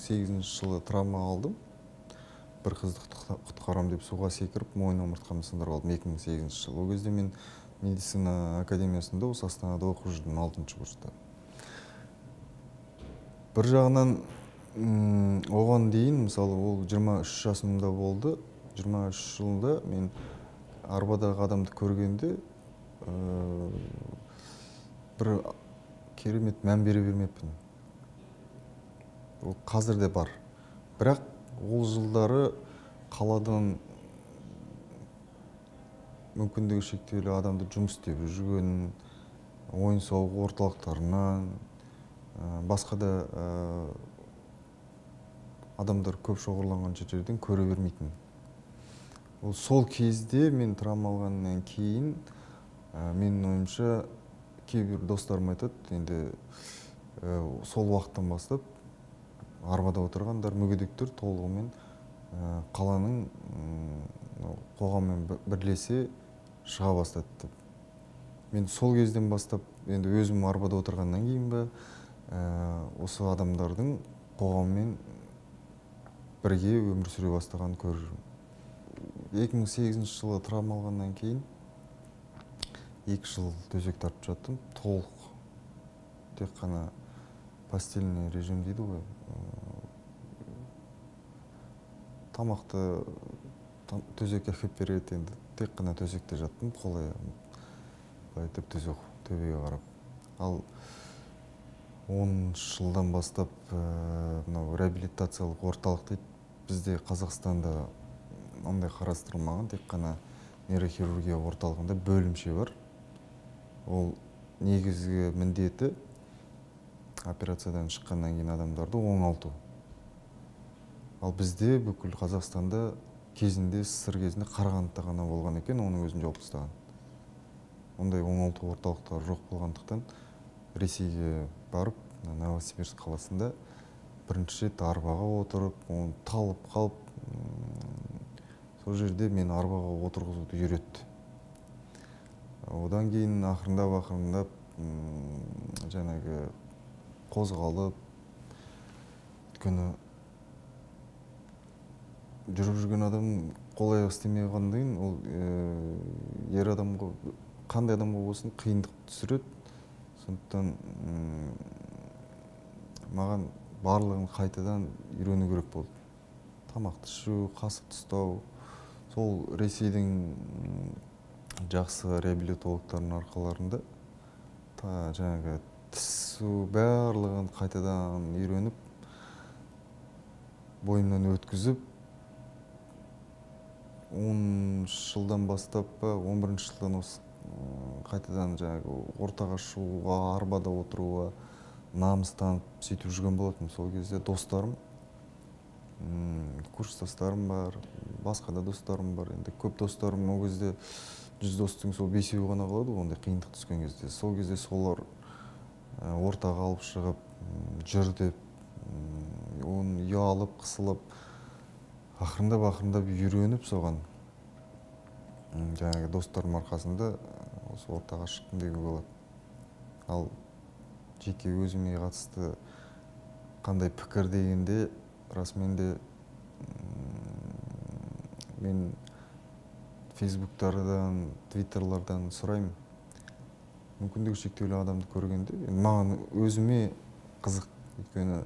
2008 жылы травма алдым. Бір қызды құтқарам деп суға секіріп, мойын омыртқамды сындырып алдым 2008 жылы. Ол кезде мен медицина академиясында, осы Астанада оқып жүрдім 6-шы курста. Бір жағынан оған дейін, мысалы, ол 23 жасымда болды. 23 жылында мен арбадағы адамды көргенде бір керемет мән бере бермеппін. Ол қазір де бар. Бірақ ол жылдары қаладан мүмкіндігі шектеулі адамды жұмыс істеп жүрген, ойын-сауық орталықтарынан, басқа да адамдар көп шоғырланған жерден көре бермейтін. Сол кезде мен травма алғаннан кейін, менің ойымша, кейбір достарым айтады, енді сол уақыттан бастап арбада отырғандар, мүгедектер толығымен қаланың қоғаммен бірлесе шыға бастады деп. Мен сол кезден бастап, енді өзім арбада отырғаннан кейін бе, осы адамдардың қоғаммен бірге өмір сүре бастаған көрдім. 2008 жылы травма алғаннан кейін 2 жыл төсек тартып жаттым, толық. Тек қана постельный режим дейді ғой. Тамақты төсек әкеп береді, енді тек қана төсекте жаттым, қол-аяғым байтып төбеге қарап. Ал 10 жылдан бастап реабилитациялық орталық дейді. Бізде Қазақстанда ондай қарастырылмаған, тек қана нейрохирургия орталығында бөлімше бар. Ол негізгі міндеті операциядан шыққаннан кейін адамдарды оңалту. Ал бізде бүкіл Қазақстанда кезінде, СССР кезінде Қарағандыда ғана болған екен, оның өзін жауып тастаған. Ондай оңалту орталықтары жоқ болғандықтан Ресейге барып, Новосибирск қаласында бірінші рет арбаға отырып, оны талып қалып, сол жерде мен арбаға отырғызуды үйретті. Одан кейін ақырындап жаңағы қозғалып, өйткені жүріп жүрген адам қол-аяқ істемей қалғаннан, ол ер адамға, қандай адамға болсын қиындық түсіреді. Сондықтан маған барлығын қайтадан үйрену керек болды. Тамақты ішу, қасықты ұстау. Сол Ресейдің жақсы реабилитологтардың арқаларында жаңағы тісу барлығын қайтадан үйреніп, бойымнан өткізіп, 10 жылдан бастап, 11 жылдан қайтадан ортаға шығуға, арбада отыруға намыстанып сөйтіп жүрген болатынмын. Сол кезде достарым, курстастарым бар, басқа да достарым бар. Енді көп достарым, ол кезде 100 достың сол 5-еуі ғана қалады, ондай қиындық түскен кезде. Сол кезде солар ортаға алып шығып, жүр деп, оны ұялып, қысылып, ақырындап үйреніп соған. Жаңағы достарым арқасында осы ортаға шықтым деуге болады. Ал жеке өзіме қатысты қандай пікір дегенде, расымен мен фейсбуктардан, твиттерлардан сұраймын. Мүмкіндігі шектеулі адамды көргенде, маған өзіме қызық, өйткені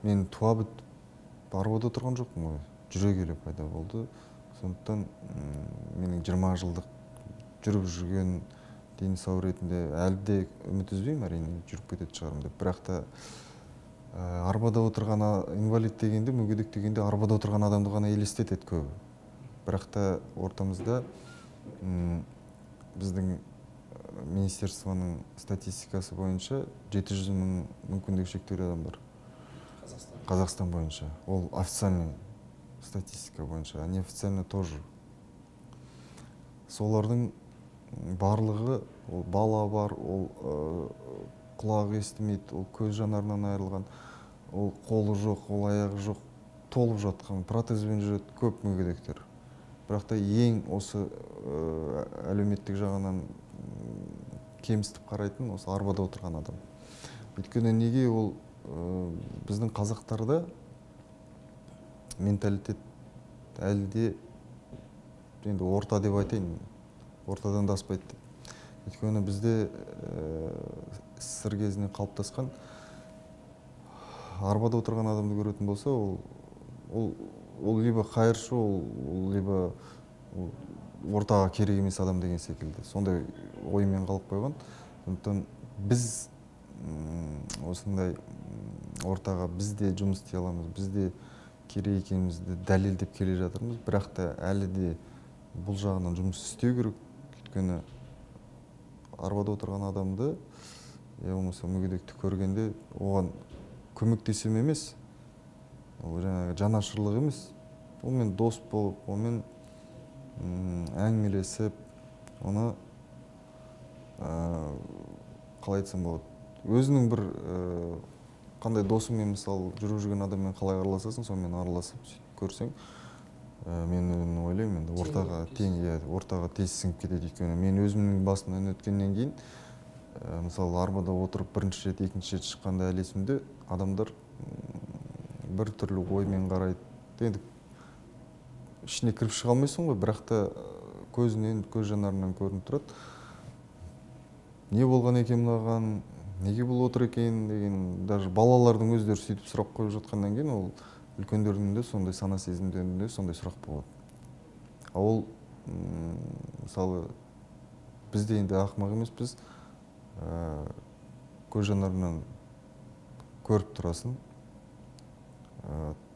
мен туа бітіп арбада отырған жоқпын ғой, жүре келе пайда болды. Сондықтан менің 20 жылдық жүріп жүрген дені сау ретінде әлі де үміт үзбеймін, әрине жүріп кететін шығармын деп. Бірақ та арбада отырған инвалид дегенде, мүгедек дегенде арбада отырған адамды ғана елестетеді көбі. Бірақ та ортамызда біздің министерствоның статистикасы бойынша 700 мың мүмкіндігі шектеулі адам бар. Қазақстан бойынша. Ол официальный статистика бойынша, а неофициально тоже. Солардың барлығы, ол бала бар, ол құлағы естімейді, ол көз жанарынан айырылған, ол қолы жоқ, ол аяғы жоқ, толып жатқан, протезбен жүреді көп мүгедектер. Бірақ та ең осы әлеуметтік жағынан кемсітіп қарайтын осы арбада отырған адам. Өйткені неге ол біздің қазақтарда менталитет әлі де енді орта деп айтайын, ортадан да аспайды деп. Өйткені бізде СССР кезінде қалыптасқан арбада отырған адамды көретін болса, ол либо қайыршы, ол либо ортаға керек емес адам деген секілді. Сондай оймен қалып қойған. Сондықтан біз осындай ортаға біз де жұмыс істей аламыз, біз де керек екенімізді дәлелдеп келе жатырмыз. Бірақ та әлі де бұл жағынан жұмыс істеу керек. Өйткені арбада отырған адамды, болмаса мүгедекті көргенде оған көмектесем емес, ол жаңағы жанашырлық емес, онымен дос болып, онымен әңгімелесіп, оны қалай айтсам болады, өзінің бір қандай досыңмен, мысалы, жүріп жүрген адаммен қалай араласасың, сонымен араласып көрсең, мен ойлаймын, енді ортаға тең, ортаға тез сіңіп кетеді. Өйткені мен өзімнің басымнан өткеннен кейін, мысалы, арбада отырып бірінші рет, екінші рет шыққанда әлі есімде, адамдар бір түрлі оймен қарайды. Енді ішіне кіріп шыға алмайсың ғой, бірақ та көзінен, көз жанарынан көрініп тұрады. Не болған екен мынаған, неге бұл отыр екен деген, даже балалардың өздері сөйтіп сұрақ қойып жатқаннан кейін, ол үлкендердің де сондай сана сезімдерінде сондай сұрақ болады. Ол, мысалы, біз де енді ақымақ емес, біз көз жанарынан көріп тұрасың.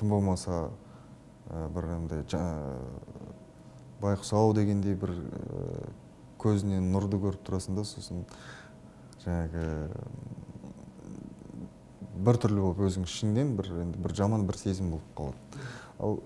Тым болмаса бір байқұс ау дегендей бір көзінен нұрды көріп тұрасың да, сосын жаңағы бір түрлі болып өзің ішіңнен бір жаман бір сезім болып қалады. Ал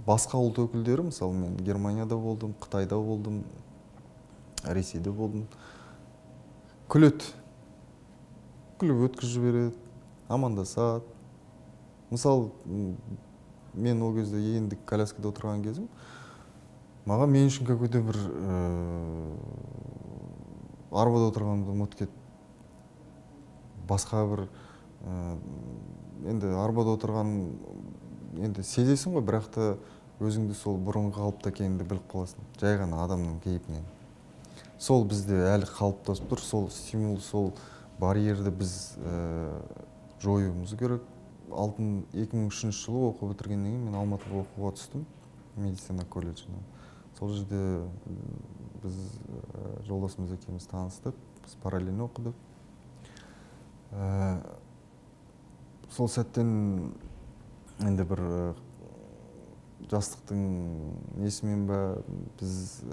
басқа ұлт өкілдері, мысалы, мен Германияда болдым, Қытайда болдым, Ресейде болдым, күледі, күліп өткізіп жібереді, амандасады. Мысалы, мен ол кезде енді коляскада отырған кезім, маған мен үшін какой-то бір арбада отырғанымды ұмытып кетті. Басқа бір енді арбада отырған енді сезесің ғой, бірақ та өзіңді сол бұрынғы қалыпта екеніңді біліп қаласың, жай ғана адамның кейпінен. Сол бізде әлі қалыптасып тұр, сол стимул, сол барьерді біз жоюымыз керек. 2003 жылы оқу бітіргеннен кейін мен Алматыға оқуға түстім, медицина колледжіне. Сол жерде біз жолдасымыз екеуміз таныстық, біз параллельно оқыдық. Сол сәттен енді бір жастықтың несімен бе, біз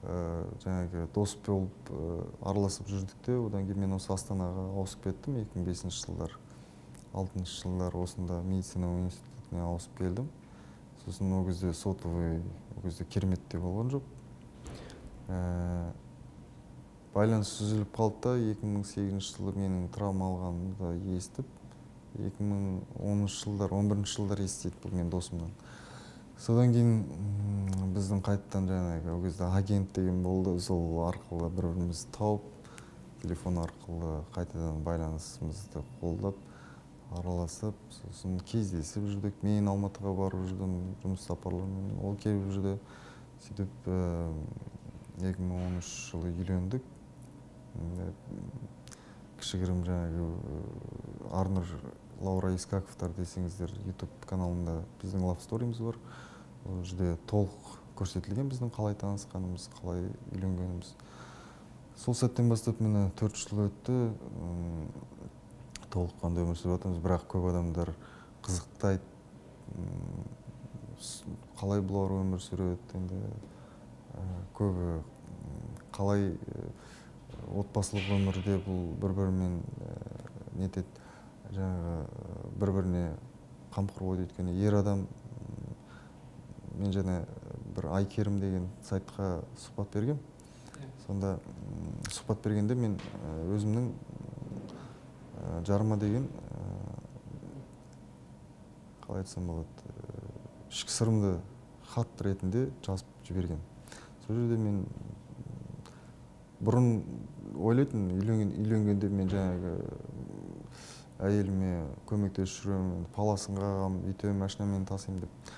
жаңағы дос болып араласып жүрдік те, одан кейін мен осы Астанаға ауысып кеттім 2005 жылдар. 6 жылдар осында медицина университетіне ауысып келдім. Сосын ол кезде сотовый, ол кезде керемет те болған жоқ. Байланыс үзіліп қалды да, 2008 жылы менің травма алғанымды естіп, 2010 жылдар, 11 жылдар естейді бұл мен досымнан. Содан кейін біздің қайттан жаңағы, ол кезде агент деген болды, сол арқылы бір-бірімізді тауып, телефон арқылы қайтадан байланысымызды қолдап, араласып, сосын кездесіп жүрдік. Мен Алматыға барып жүрдім, жұмыс сапарларымен, ол келіп жүрді. Сөйтіп 2013 жылы үйлендік. Кішігірім жаңағы Арнұр Лаура Искаковтар десеңіздер, YouTube каналында біздің love story'міз бар. Ол жерде толық көрсетілген біздің қалай танысқанымыз, қалай үйленгеніміз. Сол сәттен бастап мені 4 жыл өтті. Толыққанды өмір сүріп жатырмыз, бірақ көп адамдар қызықтайды, қалай бұлар өмір сүреді, енді көбі қалай отбасылық өмірде бұл бір-бірімен нетеді, жаңағы бір-біріне қамқор болады. Өйткені ер адам, мен жаңа бір Айкерім деген сайтқа сұхбат бергем. Сонда сұхбат бергенде мен өзімнің жарыма деген, қалай айтсам болады, ішкі сырымды хат ретінде жазып жіберген. Сол жерде мен бұрын ойлайтын, үйленгенде мен жаңағы әйеліме көмектесіп жүремін, паласын қағам, үйтемін, машинамен тасимын деп.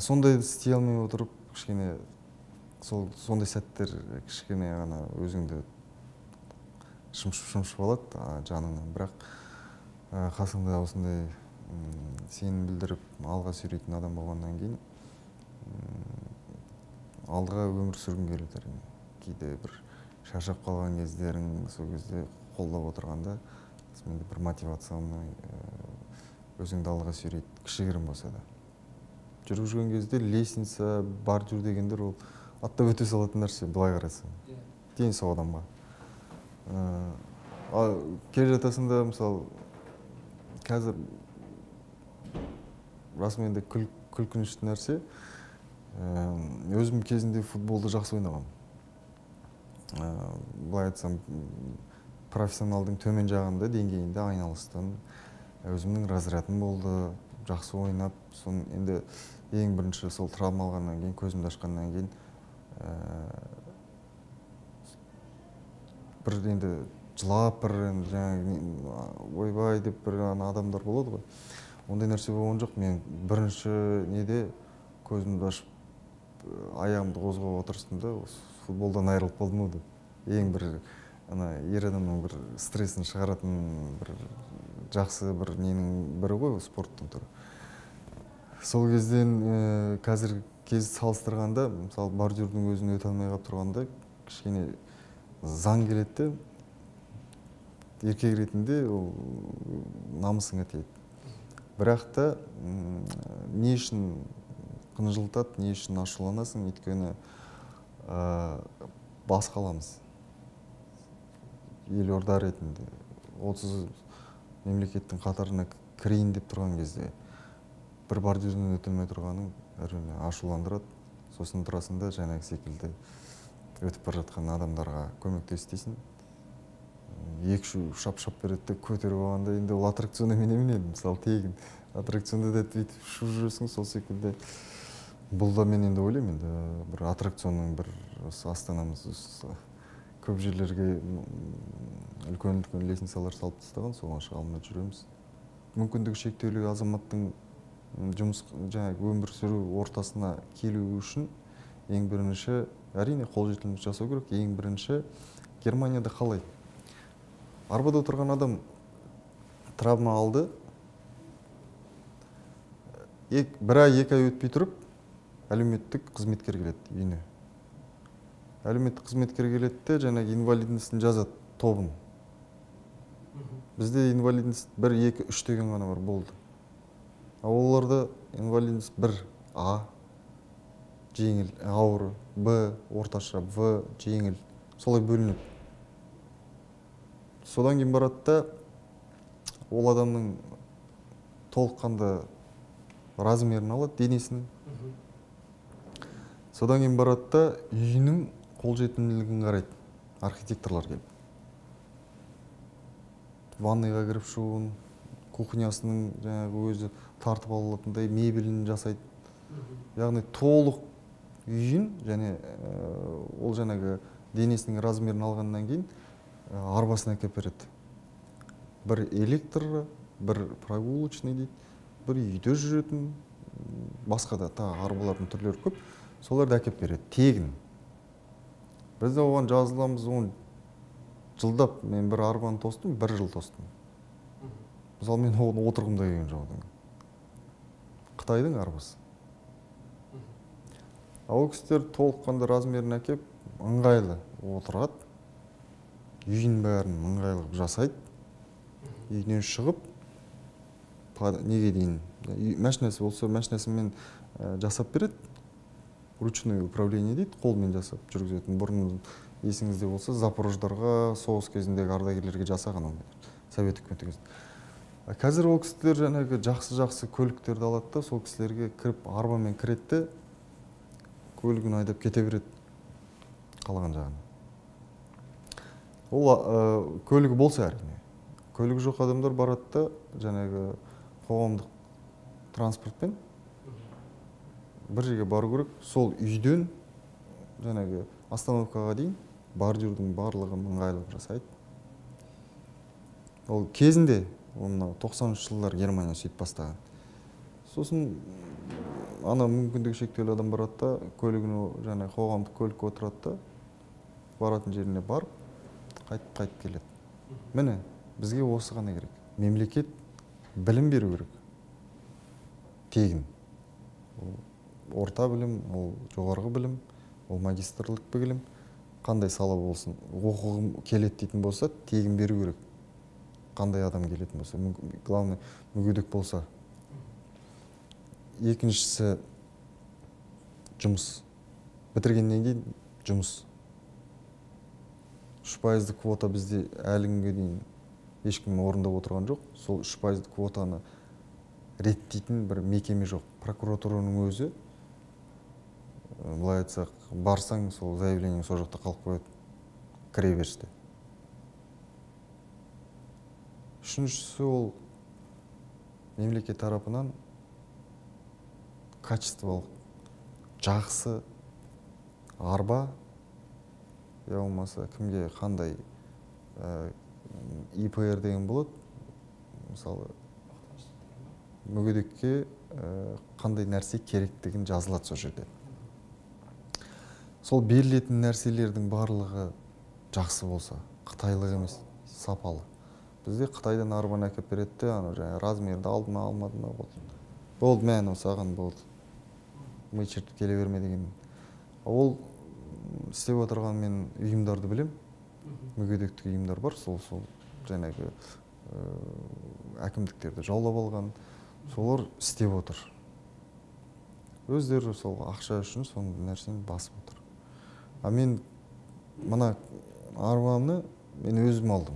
Сондай істей алмай отырып, кішкене сондай сәттер кішкене ғана өзіңді шымшып алады жаныңнан. Бірақ қасыңда осындай сенім білдіріп алға сүйрейтін адам болғаннан кейін алдыға өмір сүргің келеді әрине. Кейде бір шаршап қалған кездерің, сол кезде қолдап отырғанда менде бір мотивационный өзіңді алға сүйрейді, кішігірім болса да. Жүріп жүрген кезде лестница, бордюр дегендер ол аттап өте салатын нәрсе, былай қарасаң. Дені сау адамға. Келе жатасың да, мысалы, қазір расымен де күлкінішті нәрсе. Өзім кезінде футболды жақсы ойнағам. Былай айтсам, профессионалдың төмен жағында, деңгейінде айналыстым. Өзімнің разрядым болды, жақсы ойнап, сон енді ең бірінші сол травма алғаннан кейін, көзімді ашқаннан кейін бір енді жылап бір ойбай деп бір адамдар болады ғой. Ондай нәрсе болған жоқ. Мен бірінші неде көзімді ашып аяғымды қозғап отырыстым да, футболдан айырылып қалдым деп. Ең бір ер адамның бір стрессін шығаратын бір жақсы бір ненің бірі ғой, спорттың түрі. Сол кезден қазір кез салыстырғанда, мысалы, бордюрдің өзін өте алмай қалып тұрғанда, кішкене заң келеді, еркек ретінде ол намысыңа тиеді. Бірақ та не үшін қынжылтады, не үшін ашуланасың, өйткені басқаламыз. Елорда ретінде 30 мемлекеттің қатарына кірейін деп тұрған кезде бір бордюрден өтілмей тұрғаның әрине ашуландырады. Сосын тұрасында жаңағы секілді өтіп бара жатқан адамдарға көмектесесің. Екі шап-шап береді, көтеріп алғанда енді ол аттракционда мен емінеді, мысалы тегін. Аттракционда да өйтіп ұшып жүресің, сол секілді. Бұл да мен енді ойлаймын, енді бір аттракционның бір астанамыз көп жерлерге үлкен лестницалар салып тастаған, соған шыға алмай жүреміз. Мүмкіндігі шектеулі азаматтың жұмыс, жаңағы өмір сүру ортасына келу үшін ең бірінші, әрине қолжетімді жасау керек. Ең бірінші Германияда қалай? Арбада отырған адам травма алды. Бір ай, 2 ай өтпей тұрып, әлеуметтік қызметкер келеді үйіне. Әлеуметтік қызметкер келеді де, жаңағы инвалидностьтың жазады тобын. Бізде инвалидность 1, 2, 3 деген ғана бар, болды. Оларда инвалидность 1 А, жеңіл, ауыр, Б, орташа, В, жеңіл, солай бөлінеді. Содан кейін барады да, ол адамның толыққанды размерін алады, денесінің. Содан кейін барады да, үйінің қолжетімділігін қарайды, архитекторлар келіп. Ванныйға кіріп шығуын, кухнясының жаңағы өзі тартып алатындай мебелін жасайды. Яғни толық үйін, және ол жаңағы денесінің размерін алғаннан кейін арбасына әкеп береді. Бір электр, бір прогулочный дейді, бір үйде жүретін, басқа да арбалардың түрлері көп, соларды әкеп береді, тегін. Біз де оған жазыламыз, оны жылдап, мен бір арбаны тостым, 1 жыл тостым. Мысалы, мен оны отырғымда келген жоқ. Қытайдың арбасы. Ол кісілер толыққанды размерін әкеп, ыңғайлы отырады, үйін бәрін ыңғайлы жасайды, үйінен шығып, неге дейін, машинасы болса, машинасымен жасап береді, ручной управление дейді, қолмен жасап жүргізетін. Бұрын есіңізде болса, Запорождарға, соғыс кезіндегі ардагерлерге жасаған ондайлар, совет үкіметі кезінде. Қазір ол кісілер жаңағы жақсы көліктерді алады да, сол кісілерге кіріп, арбамен кіреді, көлігін айдап кете береді қалаған жағына. Ол көлігі болса әрине. Көлігі жоқ адамдар барады да, жаңағы қоғамдық транспортпен бір жерге бару керек. Сол үйден жаңағы остановкаға дейін бордюрдің барлығын ыңғайлап жасайды. Ол кезінде мына 90-шы жылдар Германия сөйтіп бастаған. Сосын ана мүмкіндігі шектеулі адам барады да, көлігін жаңа қоғамдық көлікке отырады да, баратын жеріне барып, қайтып келеді. Міне, бізге осы ғана керек. Мемлекет білім беру керек. Тегін. Орта білім, ол жоғарғы білім, ол магистрлік білім, қандай сала болсын, оқығым келеді дейтін болса, тегін беру керек. Қандай адам келетін болса, главное, мүгедек болса. Екіншісі жұмыс. Бітіргеннен кейін жұмыс. 3% квота бізде әлі күнге дейін ешкім орындап отырған жоқ. Сол 3% квотаны реттейтін бір мекеме жоқ. Прокуратураның өзі, былай айтсақ, барсаң, сол заявление сол жақта қалып қояды, кіре берісте. Үшіншісі ол мемлекет тарапынан качестволық, жақсы арба, я болмаса кімге қандай ИПР деген болады, мысалы мүгедекке қандай нәрсе керектігін жазылады сол жерде. Сол берілетін нәрселердің барлығы жақсы болса, қытайлық емес, сапалы. Бізде Қытайдан арбаны әкеп береді, ана жаңа размерді алды ма, алмады ма болды. Болды, мән осаған болды. Ми чертіп келе берме деген. Ол істеп отырған мен ұйымдарды білем. Мүгедектік ұйымдар бар, сол жаңағы әкімдіктерді жаулап алған, солар істеп отыр. Өздері сол ақша үшін соның нәрсені басып отыр. А мен мына арбаны мен өзім алдым.